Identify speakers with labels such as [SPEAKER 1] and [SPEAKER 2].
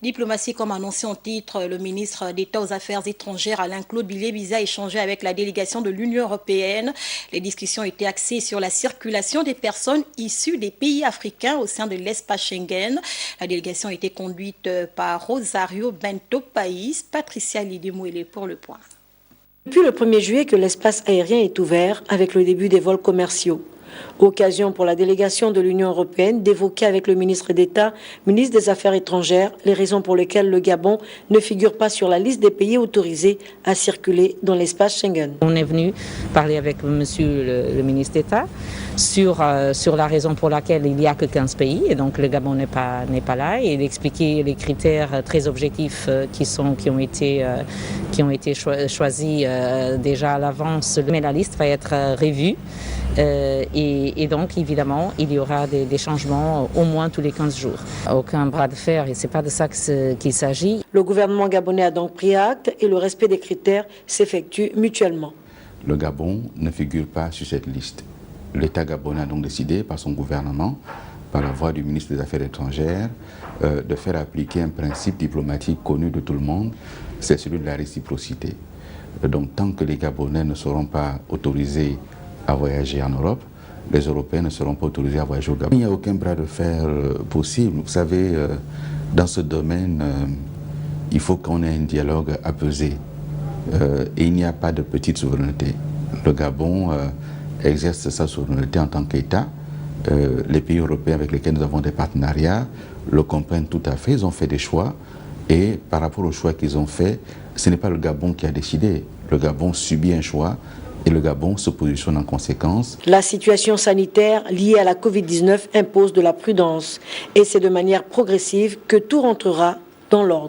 [SPEAKER 1] Diplomatie, comme annoncé en titre, le ministre d'État aux Affaires étrangères Alain-Claude Bilé-Biza a échangé avec la délégation de l'Union européenne. Les discussions étaient axées sur la circulation des personnes issues des pays africains au sein de l'espace Schengen. La délégation a été conduite par Rosario Bento País. Patricia Lidimouélé pour le point.
[SPEAKER 2] Depuis le 1er juillet que l'espace aérien est ouvert avec le début des vols commerciaux. Occasion pour la délégation de l'Union européenne d'évoquer avec le ministre d'État, ministre des Affaires étrangères, les raisons pour lesquelles le Gabon ne figure pas sur la liste des pays autorisés à circuler dans l'espace Schengen.
[SPEAKER 3] On est venu parler avec monsieur le ministre d'État sur la raison pour laquelle il n'y a que 15 pays et donc le Gabon n'est pas là, et d'expliquer les critères très objectifs qui ont été choisis déjà à l'avance. Mais la liste va être revue. Et donc, évidemment, il y aura des changements au moins tous les 15 jours. Aucun bras de fer, et ce n'est pas de ça qu'il s'agit.
[SPEAKER 2] Le gouvernement gabonais a donc pris acte et le respect des critères s'effectue mutuellement.
[SPEAKER 4] Le Gabon ne figure pas sur cette liste. L'État gabonais a donc décidé par son gouvernement, par la voix du ministre des Affaires étrangères, de faire appliquer un principe diplomatique connu de tout le monde, c'est celui de la réciprocité. Donc, tant que les Gabonais ne seront pas autorisés à voyager en Europe, les Européens ne seront pas autorisés à voyager au Gabon. Il n'y a aucun bras de fer possible. Vous savez, dans ce domaine, il faut qu'on ait un dialogue apaisé. Et il n'y a pas de petite souveraineté. Le Gabon exerce sa souveraineté en tant qu'État. Les pays européens avec lesquels nous avons des partenariats le comprennent tout à fait. Ils ont fait des choix. Et par rapport aux choix qu'ils ont faits, ce n'est pas le Gabon qui a décidé. Le Gabon subit un choix. Et le Gabon se positionne en conséquence.
[SPEAKER 2] La situation sanitaire liée à la Covid-19 impose de la prudence. Et c'est de manière progressive que tout rentrera dans l'ordre.